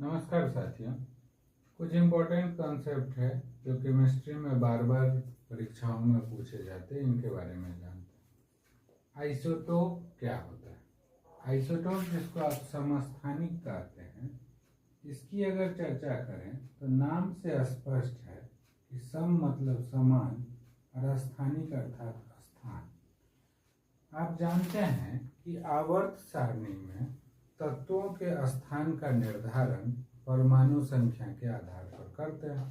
नमस्कार साथियों। कुछ इम्पोर्टेंट कॉन्सेप्ट है जो केमिस्ट्री में बार बार परीक्षाओं में पूछे जाते हैं, इनके बारे में जानते हैं। आइसोटोप क्या होता है? आइसोटोप जिसको आप समस्थानिक कहते हैं, इसकी अगर चर्चा करें तो नाम से स्पष्ट है कि सम मतलब समान और स्थानिक अर्थात स्थान। आप जानते हैं कि आवर्त सारणी में तत्वों के स्थान का निर्धारण परमाणु संख्या के आधार पर करते हैं।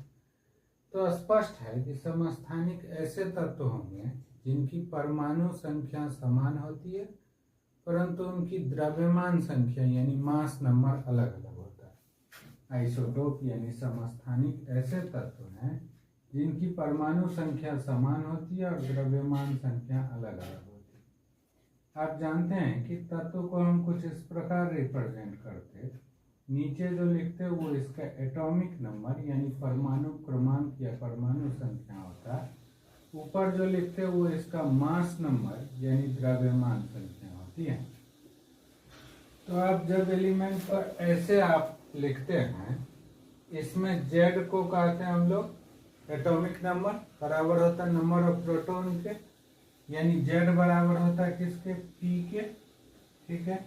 तो स्पष्ट है कि समस्थानिक ऐसे तत्व होंगे जिनकी परमाणु संख्या समान होती है, परंतु उनकी द्रव्यमान संख्या यानी मास नंबर अलग अलग होता है। आइसोटोप यानी समस्थानिक ऐसे तत्व हैं जिनकी परमाणु संख्या समान होती है और द्रव्यमान संख्या अलग अलग होती है। आप जानते हैं कि तत्व को हम कुछ इस प्रकार रिप्रेजेंट करते, नीचे जो लिखते हैं वो इसका एटॉमिक नंबर यानी परमाणु क्रमांक या परमाणु संख्या होता है, ऊपर जो लिखते हैं वो इसका मास नंबर यानी द्रव्यमान संख्या होती है। तो आप जब एलिमेंट पर ऐसे आप लिखते हैं, इसमें जेड को कहते हैं हम लोग एटॉमिक नंबर, बराबर होता है नंबर ऑफ प्रोटॉन के, यानी जेड बराबर होता है किसके? पी के। ठीक है।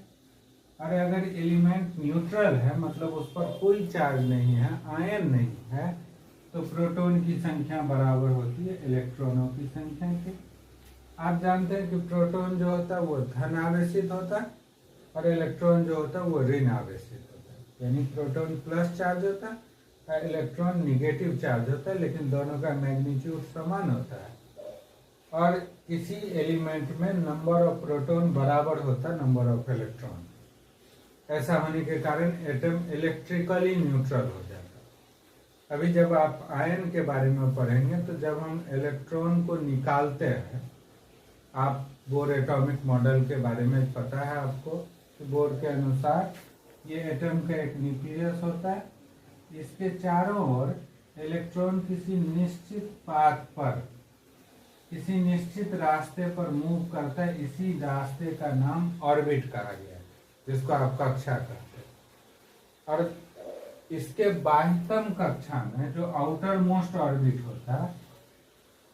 और अगर एलिमेंट न्यूट्रल है, मतलब उस पर कोई चार्ज नहीं है, आयन नहीं है, तो प्रोटॉन की संख्या बराबर होती है इलेक्ट्रॉनों की संख्या के। आप जानते हैं कि प्रोटॉन जो होता है वो धन आवेशित होता है और इलेक्ट्रॉन जो होता है वो ऋण आवेशित होता है, यानी प्रोटॉन प्लस चार्ज होता है और इलेक्ट्रॉन निगेटिव चार्ज होता है, लेकिन दोनों का मैग्नीट्यूड समान होता है। और किसी एलिमेंट में नंबर ऑफ प्रोटॉन बराबर होता है नंबर ऑफ इलेक्ट्रॉन। ऐसा होने के कारण एटम इलेक्ट्रिकली न्यूट्रल हो जाता है। अभी जब आप आयन के बारे में पढ़ेंगे तो जब हम इलेक्ट्रॉन को निकालते हैं, आप बोर एटॉमिक मॉडल के बारे में पता है आपको कि बोर के अनुसार ये एटम का एक न्यूक्लियस होता है, इसके चारों ओर इलेक्ट्रॉन किसी निश्चित पाथ पर, किसी निश्चित रास्ते पर मूव करता है। इसी रास्ते का नाम ऑर्बिट कहा गया है, जिसको आप कक्षा कहते हैं। और इसके बाह्यतम कक्षा में जो आउटर मोस्ट ऑर्बिट होता है,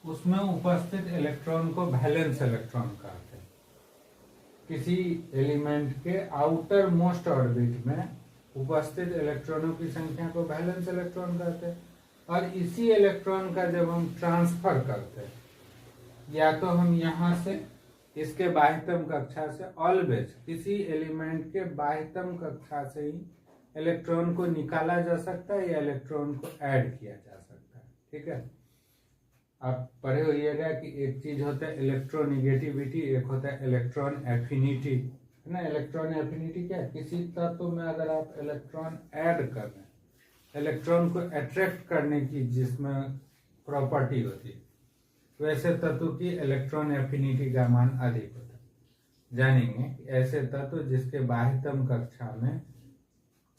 उसमें उपस्थित इलेक्ट्रॉन को वैलेंस इलेक्ट्रॉन कहते हैं। किसी एलिमेंट के आउटर मोस्ट ऑर्बिट में उपस्थित इलेक्ट्रॉनों की संख्या को वैलेंस इलेक्ट्रॉन कहते हैं। और इसी इलेक्ट्रॉन का जब हम ट्रांसफर करते हैं, या तो हम यहाँ से इसके बाह्यतम कक्षा से, ऑलवेज किसी एलिमेंट के बाह्यतम कक्षा से ही इलेक्ट्रॉन को निकाला जा सकता है या इलेक्ट्रॉन को ऐड किया जा सकता है। ठीक है। आप पढ़े होइएगा कि एक चीज होता है इलेक्ट्रोनिगेटिविटी, एक होता है इलेक्ट्रॉन एफिनिटी, है ना। इलेक्ट्रॉन एफिनिटी क्या है? किसी तत्व में अगर आप इलेक्ट्रॉन ऐड कर रहे हैं, इलेक्ट्रॉन को अट्रैक्ट करने की जिसमें प्रॉपर्टी होती है, वैसे तत्व की इलेक्ट्रॉन एफिनिटी का मान अधिक होता है। जानेंगे कि ऐसे तत्व जिसके बाह्यतम कक्षा में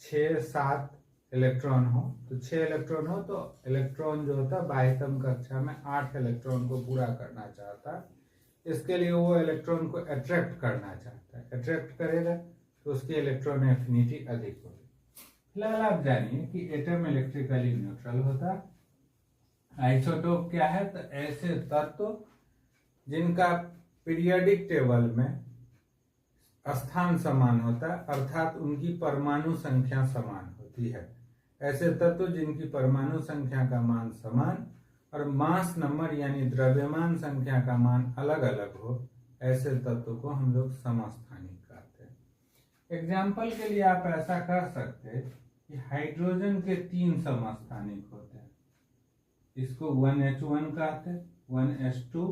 6-7 इलेक्ट्रॉन हो, तो 6 इलेक्ट्रॉन हो तो इलेक्ट्रॉन जो होता है बाह्यतम कक्षा में 8 इलेक्ट्रॉन को पूरा करना चाहता है। इसके लिए वो इलेक्ट्रॉन को अट्रैक्ट करना चाहता है, अट्रैक्ट करेगा तो उसकी इलेक्ट्रॉन एफिनिटी अधिक होगी। फिलहाल आप जानिए कि एटम इलेक्ट्रिकली न्यूट्रल होता है। आइसोटोप क्या है? तो ऐसे तत्व जिनका पीरियोडिक टेबल में स्थान समान होता है, अर्थात उनकी परमाणु संख्या समान होती है। ऐसे तत्व जिनकी परमाणु संख्या का मान समान और मास नंबर यानी द्रव्यमान संख्या का मान अलग अलग हो, ऐसे तत्व को हम लोग समस्थानिक कहते हैं। एग्जाम्पल के लिए आप ऐसा कह सकते हैं कि हाइड्रोजन के 3 समस्थानिक होते हैं। इसको 1H1 कहते हैं, 1S2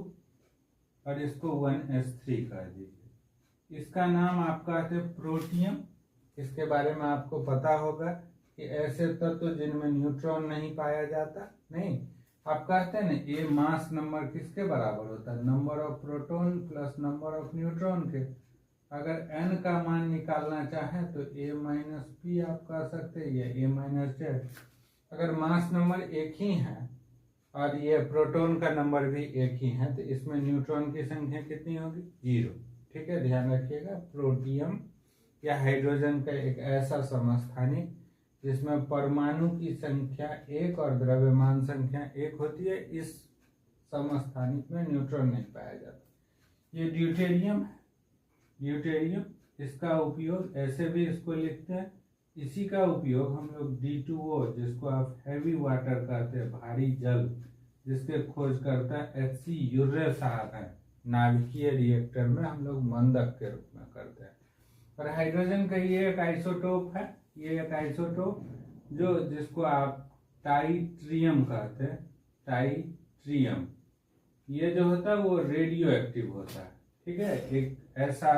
और इसको 1S3 कह दीजिए। इसका नाम आप कहते हैं प्रोटियम। इसके बारे में आपको पता होगा कि ऐसे तत्व जिनमें न्यूट्रॉन नहीं पाया जाता, नहीं, आप कहते हैं ना ए मास नंबर किसके बराबर होता है? Number of proton plus number of neutron के। अगर n का मान निकालना चाहें तो A-P आप कह सकते हैं या A-Z। अगर मास नंबर एक ही है और ये प्रोटॉन का नंबर भी एक ही है, तो इसमें न्यूट्रॉन की संख्या कितनी होगी? 0। ठीक है, ध्यान रखिएगा। प्रोटियम या हाइड्रोजन का एक ऐसा समस्थानिक जिसमें परमाणु की संख्या 1 और द्रव्यमान संख्या 1 होती है, इस समस्थानिक में न्यूट्रॉन नहीं पाया जाता। ये ड्यूटेरियम है। ड्यूटेरियम, इसका उपयोग ऐसे भी इसको लिखते हैं। इसी का उपयोग हम लोग D2O, जिसको आप हैवी वाटर कहते हैं, भारी जल, जिसके खोज करता HC यूर्रे साहब है, नाभिकीय रिएक्टर में हम लोग मंदक के रूप में करते हैं। और हाइड्रोजन का ये एक आइसोटोप है, ये एक आइसोटोप जो जिसको आप टाइट्रियम कहते हैं, टाइट्रियम। ये जो होता है वो रेडियो एक्टिव होता है, ठीक है। एक ऐसा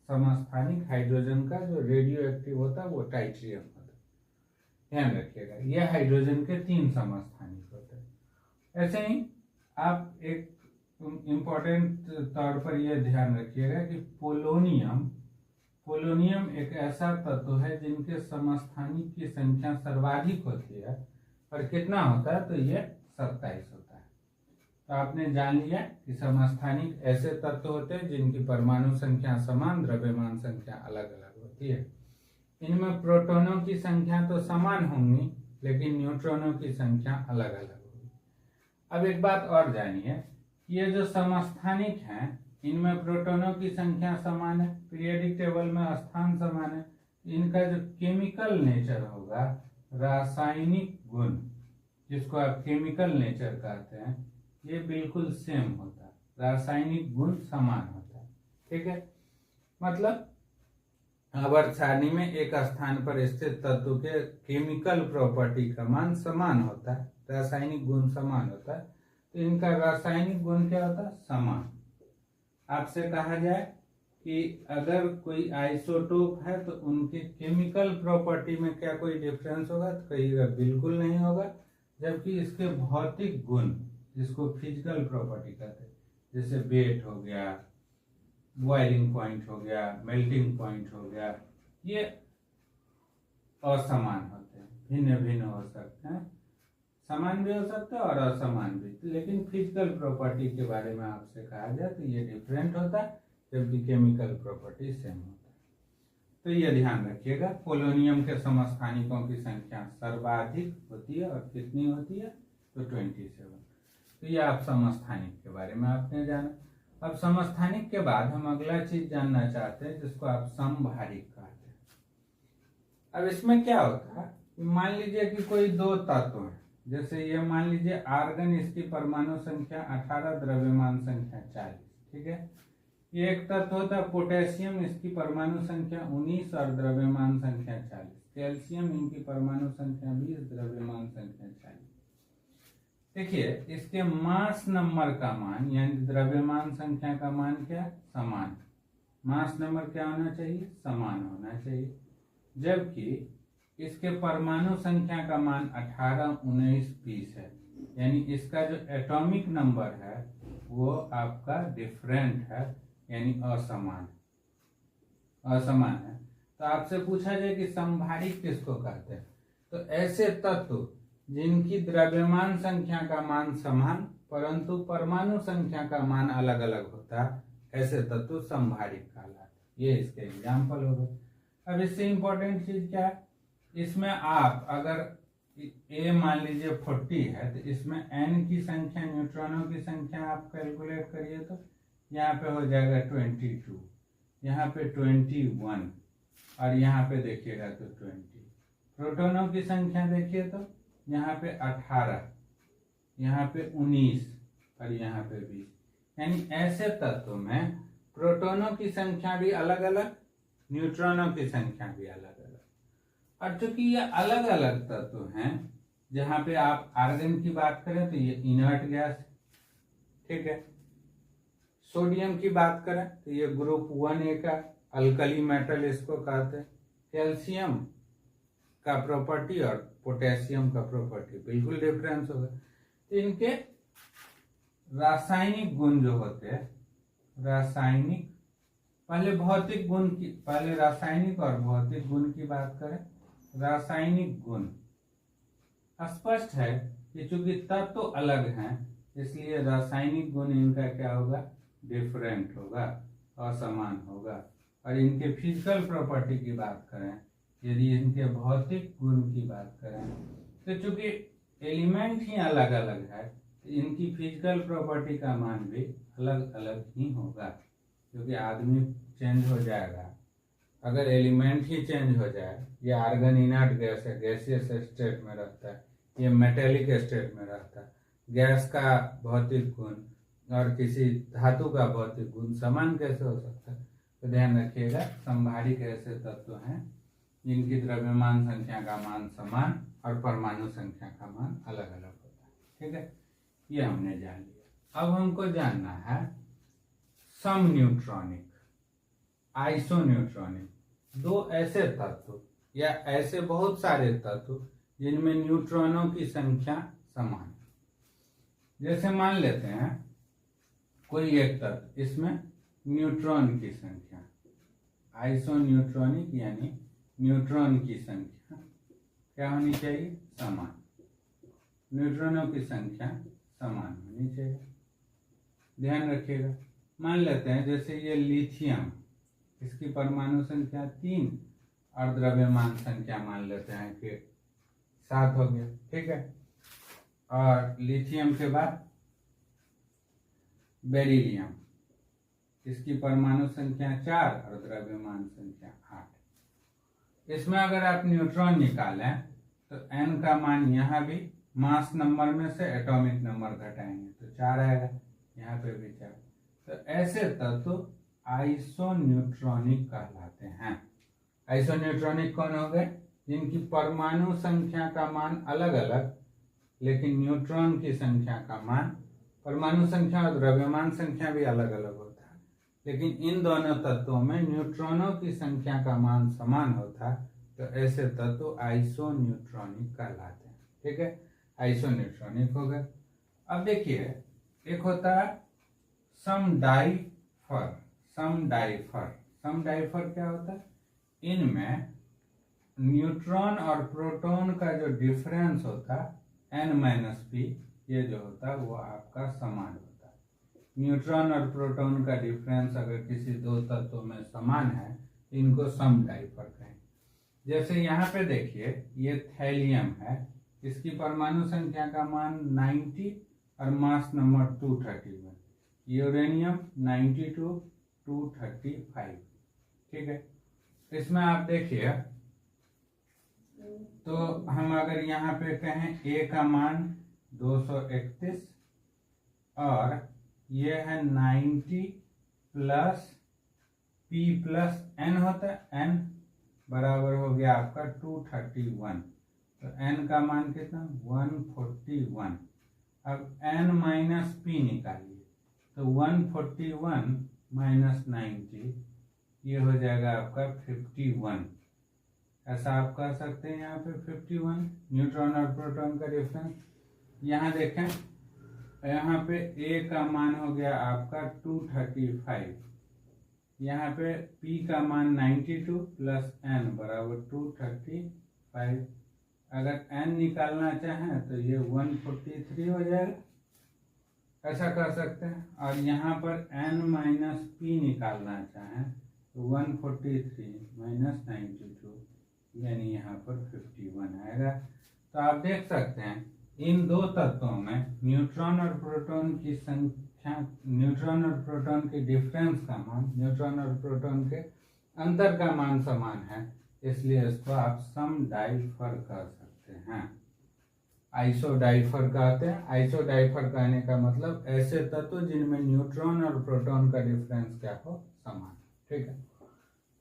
समस्थानिक हाइड्रोजन का जो रेडियो एक्टिव होता है वो टाइट्रियम होता है, ध्यान रखिएगा। ये हाइड्रोजन के 3 समस्थानिक होते हैं। ऐसे ही आप एक इम्पोर्टेंट तौर पर यह ध्यान रखिएगा कि पोलोनियम एक ऐसा तत्व है जिनके समस्थानिक की संख्या सर्वाधिक होती है, और कितना होता है, तो ये 27 होता है। तो आपने जान लिया कि समस्थानिक ऐसे तत्व होते हैं जिनकी परमाणु संख्या समान, द्रव्यमान संख्या अलग अलग होती है। इनमें प्रोटॉनों की संख्या तो समान होंगी, लेकिन न्यूट्रॉनों की संख्या अलग अलग होगी। अब एक बात और जानिए, ये जो समस्थानिक हैं, इनमें प्रोटॉनों की संख्या समान है, पीरियोडिक टेबल में स्थान समान है। इनका जो केमिकल नेचर होगा, रासायनिक गुण, जिसको आप केमिकल नेचर कहते हैं, ये बिल्कुल सेम होता है, रासायनिक गुण समान होता है, ठीक है। मतलब आवर्त सारणी में एक स्थान पर स्थित तत्व के केमिकल प्रॉपर्टी का मान समान होता है, रासायनिक गुण समान होता है। तो इनका रासायनिक गुण क्या होता है, समान। आपसे कहा जाए कि अगर कोई आइसोटोप है तो उनके केमिकल प्रॉपर्टी में क्या कोई डिफरेंस होगा, तो कहिएगा बिल्कुल नहीं होगा। जबकि इसके भौतिक गुण, जिसको फिजिकल प्रॉपर्टी कहते हैं, जैसे वेट हो गया, बॉइलिंग पॉइंट हो गया, मेल्टिंग पॉइंट हो गया, ये असमान होते हैं, भिन्न भिन्न हो सकते हैं, समान भी हो सकता है और असमान भी। लेकिन फिजिकल प्रॉपर्टी के बारे में आपसे कहा जाए तो ये डिफरेंट होता है, जबकि केमिकल प्रॉपर्टी सेम होता है। तो ये ध्यान रखिएगा, पोलोनियम के समस्थानिकों की संख्या सर्वाधिक होती है, और कितनी होती है, तो 27। तो ये आप समस्थानिक के बारे में आपने जाना। अब समस्थानिक के बाद हम अगला चीज जानना चाहते हैं, जिसको आप समभारिक कहते हैं। अब इसमें क्या होता है, मान लीजिए कि कोई 2 तत्व है, जैसे ये मान लीजिए आर्गन, इसकी परमाणु संख्या 18, द्रव्यमान संख्या 40, ठीक है। ये एक तत्व होता है पोटेशियम, इसकी परमाणु संख्या 19 और द्रव्यमान संख्या 40। कैल्शियम, इनकी परमाणु संख्या 20, द्रव्यमान संख्या 40। देखिए इसके मास नंबर का मान, यानी द्रव्यमान संख्या का मान क्या, समान। मास नंबर क्या होना चाहिए, समान होना चाहिए। जबकि इसके परमाणु संख्या का मान 18, 19, 20 है, यानी इसका जो एटॉमिक नंबर है वो आपका डिफरेंट है, यानी असमान है। तो आपसे पूछा जाए कि समभारिक किसको कहते हैं, तो ऐसे तत्व जिनकी द्रव्यमान संख्या का मान समान परंतु परमाणु संख्या का मान अलग अलग होता है, ऐसे तत्व समभारिक कहलाते। ये इसके एग्जाम्पल हो गए। अब इससे इंपॉर्टेंट चीज क्या है, इसमें आप अगर A मान लीजिए 40 है, तो इसमें N की संख्या, न्यूट्रॉनों की संख्या आप कैलकुलेट करिए, तो यहाँ पे हो जाएगा 22, यहाँ पे 21, और यहाँ पे देखिएगा तो 20। प्रोटॉनों की संख्या देखिए तो यहाँ पे 18, यहाँ पे 19 और यहाँ पे 20। यानी ऐसे तत्व में प्रोटॉनों की संख्या भी अलग अलग, न्यूट्रॉनों की संख्या भी अलग अलग। और चूंकि ये अलग अलग तत्व हैं, जहाँ पे आप आर्गन की बात करें तो ये इनर्ट गैस, ठीक है। सोडियम की बात करें तो ये ग्रुप 1A का अल्कली मेटल इसको कहते हैं। कैल्शियम का प्रॉपर्टी और पोटेशियम का प्रॉपर्टी बिल्कुल डिफरेंस होगा। तो इनके रासायनिक गुण जो होते हैं, रासायनिक, पहले भौतिक गुण की, पहले रासायनिक और भौतिक गुण की बात करें। रासायनिक गुण स्पष्ट है कि चूंकि तत्व अलग हैं, इसलिए रासायनिक गुण इनका क्या होगा, डिफरेंट होगा, असमान होगा। और इनके फिजिकल प्रॉपर्टी की बात करें, यदि इनके भौतिक गुण की बात करें तो चूंकि एलिमेंट ही अलग अलग है तो इनकी फिजिकल प्रॉपर्टी का मान भी अलग अलग ही होगा, क्योंकि आदमी चेंज हो जाएगा अगर एलिमेंट ही चेंज हो जाए। ये आर्गन इनर्ट गैस है, गैसियस स्टेट में रहता है, ये मेटेलिक स्टेट में रहता है। गैस का भौतिक गुण और किसी धातु का भौतिक गुण समान कैसे हो सकता है? तो ध्यान रखिएगा, समभारिक ऐसे तत्व हैं जिनकी द्रव्यमान संख्या का मान समान और परमाणु संख्या का मान अलग अलग होता है। ठीक है, ये हमने जान लिया। अब हमको जानना है सम न्यूट्रॉनिक, आइसोन्यूट्रॉनिक, दो ऐसे तत्व या ऐसे बहुत सारे तत्व जिनमें न्यूट्रॉनों की संख्या समान है। जैसे मान लेते हैं कोई एक तत्व, इसमें न्यूट्रॉन की संख्या, आइसोन्यूट्रॉनिक यानी न्यूट्रॉन की संख्या क्या होनी चाहिए? समान। न्यूट्रॉनों की संख्या समान होनी चाहिए, ध्यान रखिएगा। मान लेते हैं जैसे ये लिथियम, इसकी परमाणु संख्या 3 और द्रव्यमान संख्या मान लेते हैं कि 7 हो गया। ठीक है, और लिथियम के बाद बेरिलियम, इसकी परमाणु संख्या 4 और द्रव्यमान संख्या 8। इसमें अगर आप न्यूट्रॉन निकालें तो n का मान यहाँ भी मास नंबर में से एटॉमिक नंबर घटाएंगे तो 4 आएगा, यहाँ पे भी 4। तो ऐसे तत्व आइसोन्यूट्रॉनिक कहलाते हैं। आइसोन्यूट्रॉनिक कौन हो गए? जिनकी परमाणु संख्या का मान अलग अलग लेकिन न्यूट्रॉन की संख्या का मान, परमाणु संख्या और द्रव्यमान संख्या भी अलग अलग होता है, लेकिन इन दोनों तत्वों में न्यूट्रॉनों की संख्या का मान समान होता है, तो ऐसे तत्व आइसोन्यूट्रॉनिक कहलाते हैं। ठीक है, आइसोन्यूट्रॉनिक हो गए। अब देखिए एक होता है समडाइफर। समडाइफर क्या होता है? इनमें न्यूट्रॉन और प्रोटॉन का जो डिफरेंस होता है n-p, ये जो होता है वो आपका समान होता है। न्यूट्रॉन और प्रोटॉन का डिफरेंस अगर किसी दो तत्वों में समान है इनको समडाइफर कहें। जैसे यहाँ पे देखिए ये थैलियम है, इसकी परमाणु संख्या का मान 90 और मास नंबर 231। यूरेनियम 92, 235। ठीक है, इसमें आप देखिए तो हम अगर यहाँ पे कहें A का मान 231 और ये है 90 प्लस P प्लस N होता है, N बराबर हो गया आपका 231। तो N का मान कितना? 141। अब N माइनस P निकालिए तो 141 माइनस 90 ये हो जाएगा आपका 51। ऐसा आप कह सकते हैं यहाँ पे 51 न्यूट्रॉन और प्रोटॉन का डिफरेंस। यहाँ देखें, यहाँ पे A का मान हो गया आपका 235, यहाँ पे P का मान 92 प्लस N बराबर 235। अगर N निकालना चाहें तो ये 143 हो जाएगा, ऐसा कर सकते हैं। और यहाँ पर N माइनस P निकालना चाहें तो 143 माइनस 92 यानी यहाँ पर 51 आएगा। तो आप देख सकते हैं इन दो तत्वों में न्यूट्रॉन और प्रोटॉन की संख्या, न्यूट्रॉन और प्रोटॉन के डिफरेंस का मान, न्यूट्रॉन और प्रोटॉन के अंतर का मान समान है, इसलिए इसको आप समडाइफर कह सकते हैं। आइसोडाइफर कहते हैं। आइसोडाइफर कहने का मतलब ऐसे तत्व जिनमें न्यूट्रॉन और प्रोटॉन का डिफरेंस क्या हो? समान। ठीक है,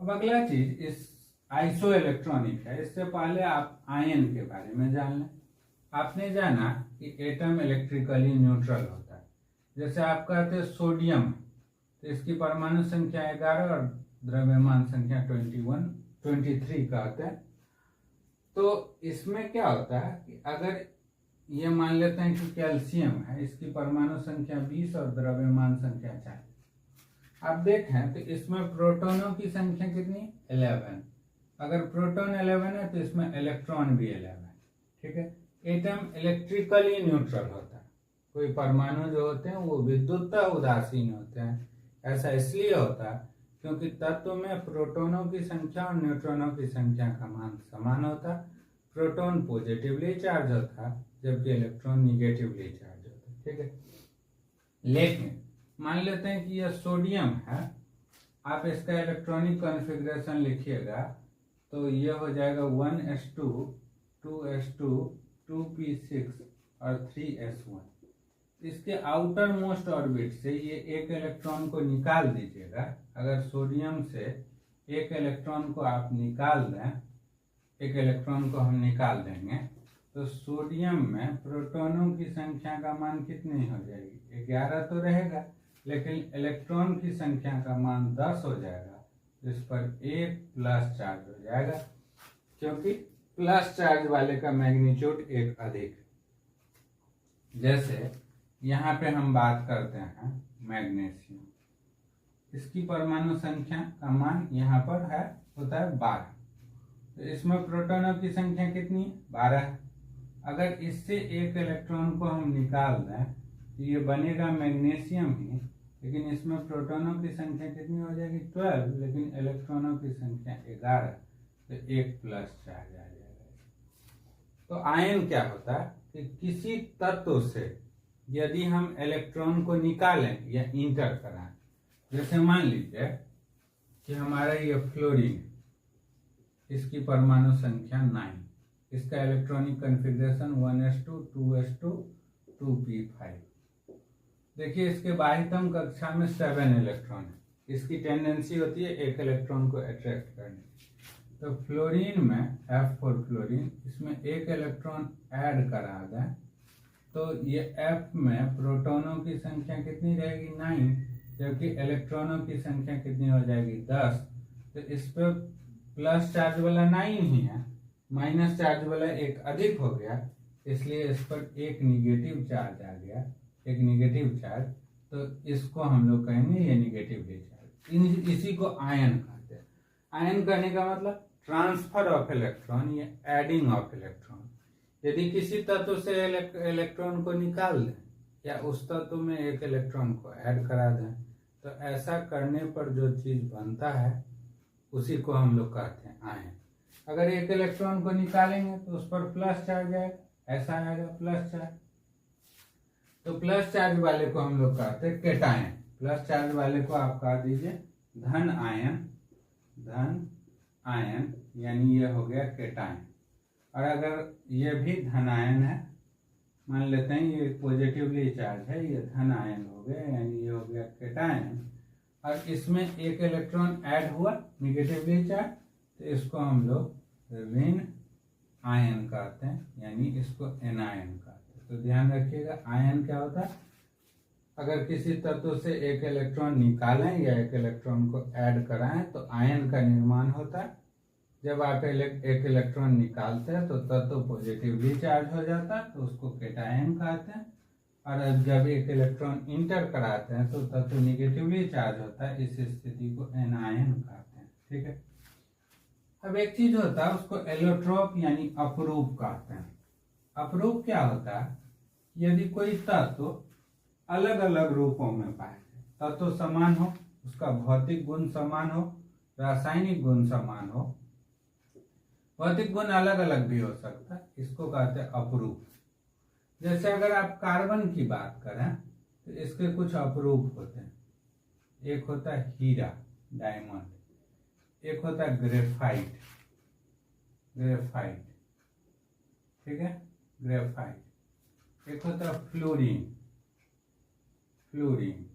अब अगला चीज इस आइसो इलेक्ट्रॉनिक है। इससे पहले आप आयन के बारे में जान लें। आपने जाना कि एटम इलेक्ट्रिकली न्यूट्रल होता है। जैसे आप कहते हैं सोडियम, तो इसकी परमाणु संख्या 11 और द्रव्यमान संख्या 23 कहते हैं। तो इसमें क्या होता है कि अगर ये मान लेते हैं कि कैल्शियम है, इसकी परमाणु संख्या 20 और द्रव्यमान संख्या 40। आप देखें तो इसमें प्रोटॉनों की संख्या कितनी? 11। अगर प्रोटॉन 11 है तो इसमें इलेक्ट्रॉन भी 11। ठीक है, एटम इलेक्ट्रिकली न्यूट्रल होता है। कोई परमाणु जो होते हैं वो विद्युतः उदासीन होते हैं। ऐसा इसलिए होता है क्योंकि तत्व में प्रोटॉनों की संख्या और न्यूट्रॉनों की संख्या का मान समान होता। प्रोटॉन पॉजिटिवली चार्ज होता जबकि इलेक्ट्रॉन निगेटिवली चार्ज होता। ठीक है, लेकिन मान लेते हैं कि यह सोडियम है, आप इसका इलेक्ट्रॉनिक कॉन्फ़िगरेशन लिखिएगा तो यह हो जाएगा 1s2 2s2 2p6 और 3s1। इसके आउटर मोस्ट ऑर्बिट से ये एक इलेक्ट्रॉन को निकाल दीजिएगा। अगर सोडियम से एक इलेक्ट्रॉन को आप निकाल दें, एक इलेक्ट्रॉन को हम निकाल देंगे तो सोडियम में प्रोटॉनों की संख्या का मान कितनी हो जाएगी? 11 तो रहेगा, लेकिन इलेक्ट्रॉन की संख्या का मान 10 हो जाएगा। इस पर एक प्लस चार्ज हो जाएगा क्योंकि प्लस चार्ज वाले का मैग्नीट्यूड एक अधिक है। जैसे यहाँ पे हम बात करते हैं मैग्नीशियम, इसकी परमाणु संख्या का मान यहाँ पर है होता है 12, तो इसमें प्रोटॉनों की संख्या कितनी है? 12। अगर इससे एक इलेक्ट्रॉन को हम निकाल दें तो ये बनेगा मैग्नीशियम ही, लेकिन इसमें प्रोटॉनों की संख्या कितनी हो जाएगी? 12, लेकिन इलेक्ट्रॉनों की संख्या 11, तो एक प्लस चार्ज आ जाएगा। तो आयन क्या होता है कि किसी तत्व से यदि हम इलेक्ट्रॉन को निकालें या इंटर कराएं, जैसे मान लीजिए कि हमारा ये फ्लोरीन, इसकी परमाणु संख्या 9, इसका electronic configuration 1s2 2s2 2p5। देखिए इसके बाह्यतम कक्षा में 7 इलेक्ट्रॉन है, इसकी टेंडेंसी होती है एक इलेक्ट्रॉन को अट्रैक्ट करने। तो फ्लोरीन में F4 फ्लोरीन, इसमें एक इलेक्ट्रॉन ऐड करा दें तो ये F में प्रोटॉनों की संख्या कितनी रहेगी? 9, जबकि इलेक्ट्रॉनों की संख्या कितनी हो जाएगी? 10। तो इस पर प्लस चार्ज वाला 9 ही है, माइनस चार्ज वाला एक अधिक हो गया, इसलिए इस पर एक निगेटिव चार्ज आ गया, एक निगेटिव चार्ज। तो इसको हम लोग कहेंगे ये निगेटिव चार्ज। इसी को आयन कहते हैं। आयन कहने का मतलब ट्रांसफर ऑफ इलेक्ट्रॉन या एडिंग ऑफ इलेक्ट्रॉन। यदि किसी तत्व से इलेक्ट्रॉन को निकाल दें या उस तत्व में एक इलेक्ट्रॉन को ऐड करा दें तो ऐसा करने पर जो चीज बनता है उसी को हम लोग कहते हैं आयन। अगर एक इलेक्ट्रॉन को निकालेंगे तो उस पर प्लस चार्ज आएगा, ऐसा आएगा प्लस चार्ज। तो प्लस चार्ज वाले को हम लोग कहते हैं केटायन। प्लस चार्ज वाले को आप कह दीजिए धन आयन, धन आयन, यानी ये हो गया केटायन। और अगर ये भी धन आयन है, मान लेते हैं ये पॉजिटिवली चार्ज है, ये धन आयन हो गया, यानी ये हो गया केटायन। और इसमें एक इलेक्ट्रॉन ऐड हुआ निगेटिवली चार्ज, तो इसको हम लोग ऋण आयन कहते हैं, यानी इसको एनायन कहते हैं। तो ध्यान रखिएगा आयन क्या होता है? अगर किसी तत्व से एक इलेक्ट्रॉन निकालें या एक इलेक्ट्रॉन को ऐड कराएं तो आयन का निर्माण होता है। जब आप एक इलेक्ट्रॉन निकालते हैं तो तत्व पॉजिटिवली चार्ज हो जाता है, तो उसको केटायन कहते हैं। और जब एक इलेक्ट्रॉन इंटर कराते हैं तो तत्व निगेटिवली चार्ज होता है, इस स्थिति को एनायन कहते हैं। ठीक है, अब एक चीज होता है उसको एलोट्रोप यानी अपरूप कहते हैं। अपरूप क्या होता है? यदि कोई तत्व अलग अलग रूपों में पाए, तत्व समान हो, उसका भौतिक गुण समान हो, रासायनिक गुण समान हो, भौतिक गुण अलग अलग भी हो सकता है, इसको कहते हैं अपरूप। जैसे अगर आप कार्बन की बात करें तो इसके कुछ अपरूप होते हैं। एक होता है हीरा, डायमंड, एक होता है ग्रेफाइट, ग्रेफाइट, ठीक है, ग्रेफाइट। एक होता है फ्लोरीन, फ्लोरीन,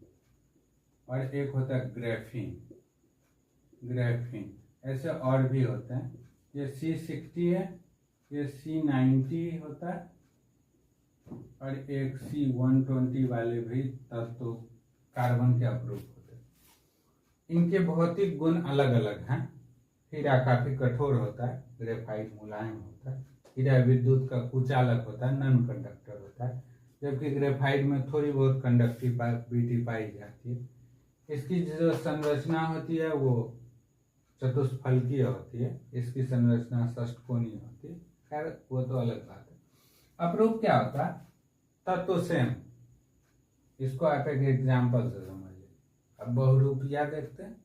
और एक होता है ग्रेफीन, ग्रेफीन। ऐसे और भी होते हैं। ये C60 है, ये C90 होता है, और एक C120 वाले भी तत्व कार्बन के अपरूप होते हैं। इनके भौतिक गुण अलग अलग हैं। हीरा काफी कठोर होता है, ग्रेफाइट मुलायम होता है। हीरा विद्युत का कुचालक होता है, नॉन कंडक्टर होता है, जबकि ग्रेफाइट में थोड़ी बहुत कंडक्टिविटी पाई जाती है। इसकी जो संरचना होती है वो चतुष्फलकीय होती है, इसकी संरचना षटकोणीय होती है। खैर वो तो अलग बात है। अपरूप क्या होता है? तत्व सेम। इसको आप एक एग्जाम्पल से समझिए। अब बहुरूपिया देखते हैं।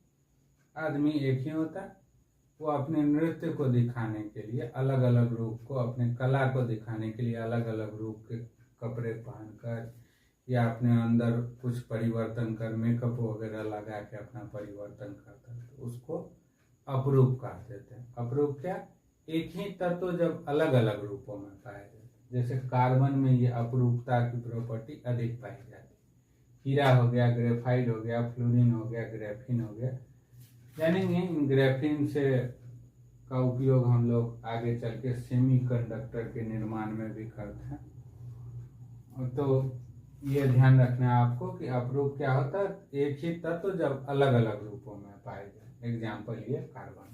आदमी एक ही होता है, वो अपने नृत्य को दिखाने के लिए अलग अलग रूप को, अपने कला को दिखाने के लिए अलग अलग रूप के कपड़े पहनकर या अपने अंदर कुछ परिवर्तन कर मेकअप वगैरह लगा के अपना परिवर्तन करता है, तो उसको अपरूप कह देते हैं। अपरूप क्या? एक ही तत्व जब अलग अलग रूपों में पाए जाते हैं। जैसे कार्बन में ये अपरूपता की प्रॉपर्टी अधिक पाई जाती है। हीरा हो गया, ग्रेफाइट हो गया, फ्लोरीन हो गया, ग्रेफिन हो गया। जानेंगे इन ग्रेफिन से का उपयोग हम लोग आगे चल के सेमीकंडक्टर के निर्माण में भी करते हैं। तो ये ध्यान रखना है आपको कि अपरूप क्या होता है? एक ही तत्व जब अलग अलग रूपों में पाए जाए। एग्जाम्पल ये कार्बन।